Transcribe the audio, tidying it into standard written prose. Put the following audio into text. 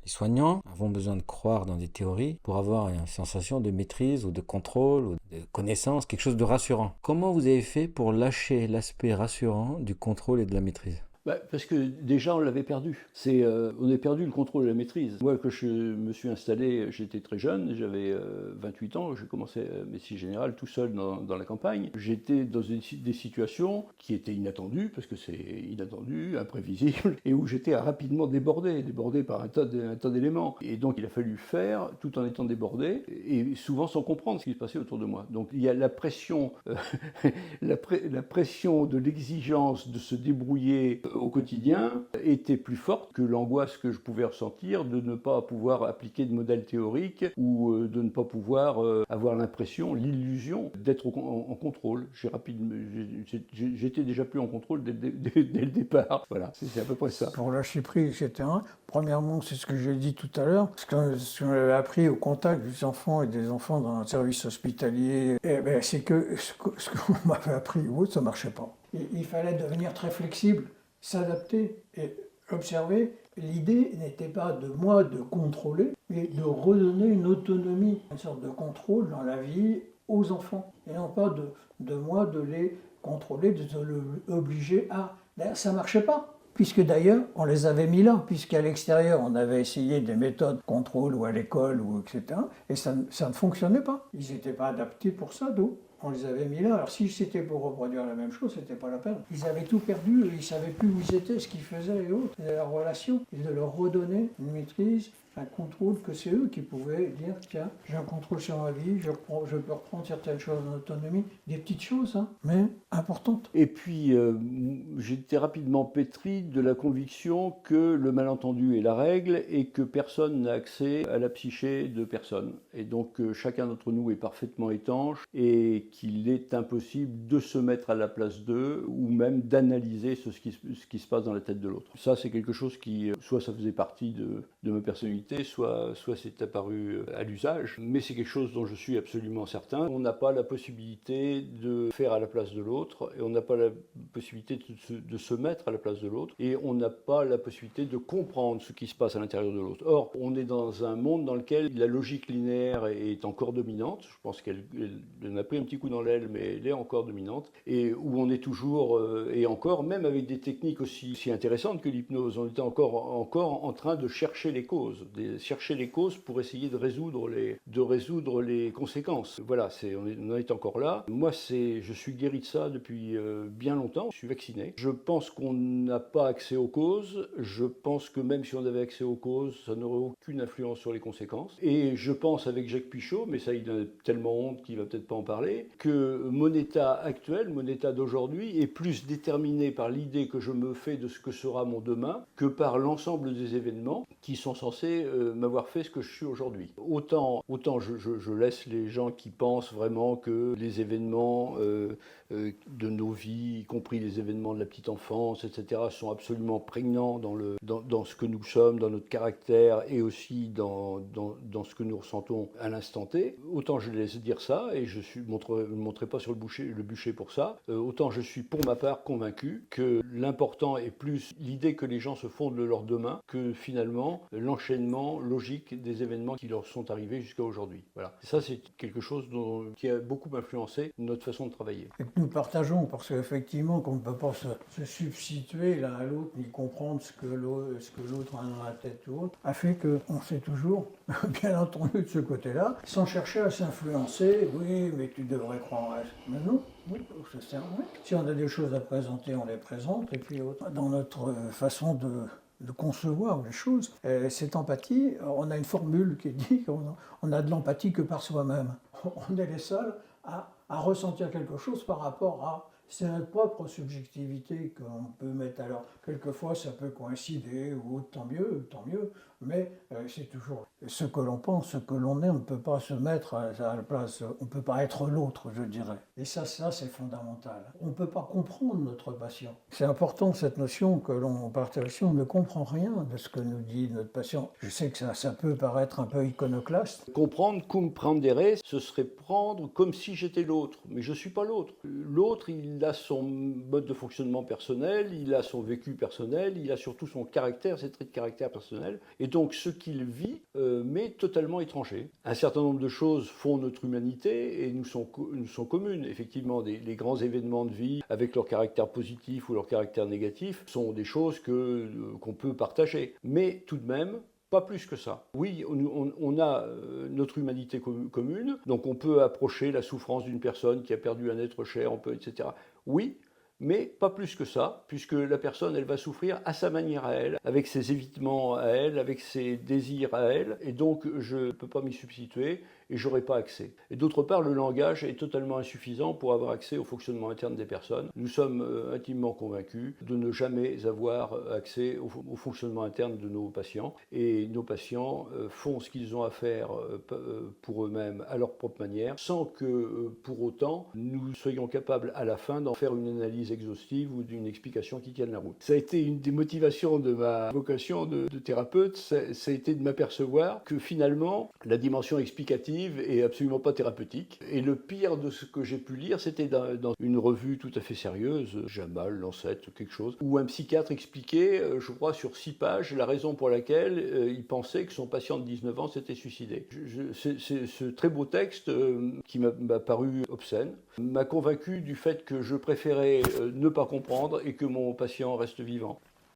Les soignants avons besoin de croire dans des théories pour avoir une sensation de maîtrise ou de contrôle ou de connaissance, quelque chose de rassurant. Comment vous avez fait pour lâcher l'aspect rassurant du contrôle et de la maîtrise? Parce que déjà on l'avait perdu. On a perdu le contrôle et la maîtrise. Moi, quand je me suis installé, j'étais très jeune, j'avais 28 ans, j'ai commencé médecine générale tout seul dans la campagne. J'étais dans des situations qui étaient inattendues, parce que c'est inattendu, imprévisible, et où j'étais rapidement débordé par un tas d'éléments. Et donc il a fallu faire tout en étant débordé, et souvent sans comprendre ce qui se passait autour de moi. Donc il y a la pression, la pression de l'exigence de se débrouiller au quotidien était plus forte que l'angoisse que je pouvais ressentir de ne pas pouvoir appliquer de modèle théorique ou de ne pas pouvoir avoir l'impression, l'illusion d'être en contrôle. J'étais déjà plus en contrôle dès le départ. Voilà, c'est à peu près ça. Pour lâcher prise, etc. Premièrement, c'est ce que j'ai dit tout à l'heure, ce qu'on a appris au contact des enfants et des enfants dans un service hospitalier, c'est que ce qu'on m'avait appris, ça ne marchait pas. Il fallait devenir très flexible, s'adapter et observer. L'idée n'était pas de moi de contrôler, mais de redonner une autonomie, une sorte de contrôle dans la vie aux enfants. Et non pas de moi de les contrôler, de les obliger à... D'ailleurs, ça ne marchait pas. Puisque d'ailleurs, on les avait mis là, puisqu'à l'extérieur, on avait essayé des méthodes de contrôle ou à l'école, ou etc. Et ça ne fonctionnait pas. Ils n'étaient pas adaptés pour ça, d'où on les avait mis là. Alors si c'était pour reproduire la même chose, c'était pas la peine. Ils avaient tout perdu, ils savaient plus où ils étaient, ce qu'ils faisaient et autres, et leurs relations. Et de leur redonner une maîtrise, un contrôle, que c'est eux qui pouvaient dire, tiens, j'ai un contrôle sur ma vie, je peux reprendre certaines choses en autonomie, des petites choses, hein, mais importantes. Et puis, j'étais rapidement pétri de la conviction que le malentendu est la règle et que personne n'a accès à la psyché de personne. Et donc, chacun d'entre nous est parfaitement étanche et qu'il est impossible de se mettre à la place d'eux ou même d'analyser ce qui se passe dans la tête de l'autre. Ça, c'est quelque chose qui, soit ça faisait partie de ma personnalité, soit c'est apparu à l'usage, mais c'est quelque chose dont je suis absolument certain. On n'a pas la possibilité de faire à la place de l'autre, et on n'a pas la possibilité de se mettre à la place de l'autre, et on n'a pas la possibilité de comprendre ce qui se passe à l'intérieur de l'autre. Or, on est dans un monde dans lequel la logique linéaire est encore dominante. Je pense qu'elle en a pris un petit coup dans l'aile, mais elle est encore dominante, et où on est toujours, et encore, même avec des techniques aussi intéressantes que l'hypnose, on est encore en train de chercher les causes pour essayer de résoudre les conséquences. Voilà, on en est encore là. Moi, je suis guéri de ça depuis bien longtemps. Je suis vacciné. Je pense qu'on n'a pas accès aux causes. Je pense que même si on avait accès aux causes, ça n'aurait aucune influence sur les conséquences. Et je pense avec Jacques Pichot, mais ça, il a tellement honte qu'il va peut-être pas en parler, que mon état actuel, mon état d'aujourd'hui, est plus déterminé par l'idée que je me fais de ce que sera mon demain que par l'ensemble des événements qui sont censés m'avoir fait ce que je suis aujourd'hui. Autant je laisse les gens qui pensent vraiment que les événements de nos vies, y compris les événements de la petite enfance, etc., sont absolument prégnants dans ce que nous sommes, dans notre caractère et aussi dans ce que nous ressentons à l'instant T. Autant je laisse dire ça et je ne montrerai pas sur le bûcher pour ça. Autant je suis pour ma part convaincu que l'important est plus l'idée que les gens se font de leur demain que finalement l'enchaînement logique des événements qui leur sont arrivés jusqu'à aujourd'hui. Voilà. Et ça, c'est quelque chose qui a beaucoup influencé notre façon de travailler. Et que nous partageons, parce qu'effectivement, qu'on ne peut pas se substituer l'un à l'autre, ni comprendre ce que l'autre a dans la tête ou autre, a fait qu'on s'est toujours, bien entendu de ce côté-là, sans chercher à s'influencer. Oui, mais tu devrais croire à ça. Mais non, oui, ça sert à rien. Si on a des choses à présenter, on les présente, et puis dans notre façon de concevoir les choses. Cette empathie, on a une formule qui dit qu'on a de l'empathie que par soi-même. On est les seuls à ressentir quelque chose par rapport à... C'est notre propre subjectivité qu'on peut mettre. Alors, quelquefois, ça peut coïncider, ou tant mieux, mais c'est toujours ce que l'on pense, ce que l'on est, on ne peut pas se mettre à la place, on ne peut pas être l'autre, je dirais. Et ça c'est fondamental. On ne peut pas comprendre notre patient. C'est important, cette notion que l'on partage ici, on ne comprend rien de ce que nous dit notre patient. Je sais que ça peut paraître un peu iconoclaste. Comprendre, comprendere, ce serait prendre comme si j'étais l'autre, mais je ne suis pas l'autre. L'autre, il a son mode de fonctionnement personnel, il a son vécu personnel, il a surtout son caractère, ses traits de caractère personnel. Et donc, ce qu'il vit m'est totalement étranger. Un certain nombre de choses font notre humanité et nous sont communes. Effectivement, les grands événements de vie, avec leur caractère positif ou leur caractère négatif, sont des choses qu'on peut partager. Mais tout de même, pas plus que ça. Oui, on a notre humanité commune, donc on peut approcher la souffrance d'une personne qui a perdu un être cher, etc. Oui, mais pas plus que ça, puisque la personne, elle va souffrir à sa manière à elle, avec ses évitements à elle, avec ses désirs à elle, et donc je ne peux pas m'y substituer et je n'aurai pas accès. Et d'autre part, le langage est totalement insuffisant pour avoir accès au fonctionnement interne des personnes. Nous sommes intimement convaincus de ne jamais avoir accès au fonctionnement interne de nos patients, et nos patients font ce qu'ils ont à faire pour eux-mêmes à leur propre manière, sans que pour autant nous soyons capables à la fin d'en faire une analyse exhaustive ou d'une explication qui tienne la route. Ça a été une des motivations de ma vocation de thérapeute, ça a été de m'apercevoir que finalement la dimension explicative est absolument pas thérapeutique. Et le pire de ce que j'ai pu lire, c'était dans une revue tout à fait sérieuse, Jamal, Lancet, quelque chose, où un psychiatre expliquait, je crois sur 6 pages, la raison pour laquelle il pensait que son patient de 19 ans s'était suicidé. Ce très beau texte qui m'a paru obscène m'a convaincu du fait que je préférais ne pas comprendre et que mon patient reste vivant.